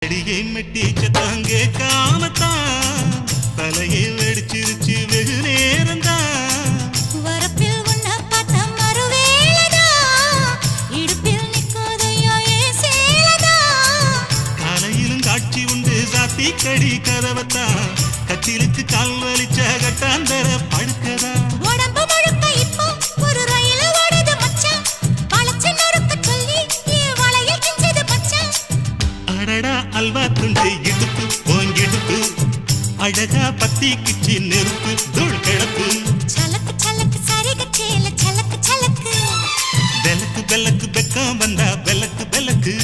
அடியை மெட்டிச்ச தாங்க காமத்தான் தலையை வெடிச்சிருச்சு வெகு நேரம்தான் வரப்பில் உன்ன பார்த்த மறுவேளதா இடுப்பில் நிற்காதையா ஏன் சேலதா காலையிலும் காட்சி உண்டு சாத்தி கடி கதவத்தான் கட்டிலுக்கு கால் வலிச்ச கட்டாந்தர படுக்கதா உடம்பு முழுக்க இப்போ ஒரு ரயில் ஓடுது மச்சான் வளைச்சு நொறுக்க சொல்லி என் வளையல் கிஞ்சது மச்சான் அடடா அல்வா துண்டு இடுப்பு போங்கிடுப்பு அழகா பத்தி கிச்சி நெருப்பு தூள் கிளப்பு சலக்கு சலக்கு சரிகச்சேல சலக்கு சலக்கு பெலக்கு பெலக்கு பெக்கம் வந்தா பெலக்கு பெலக்கு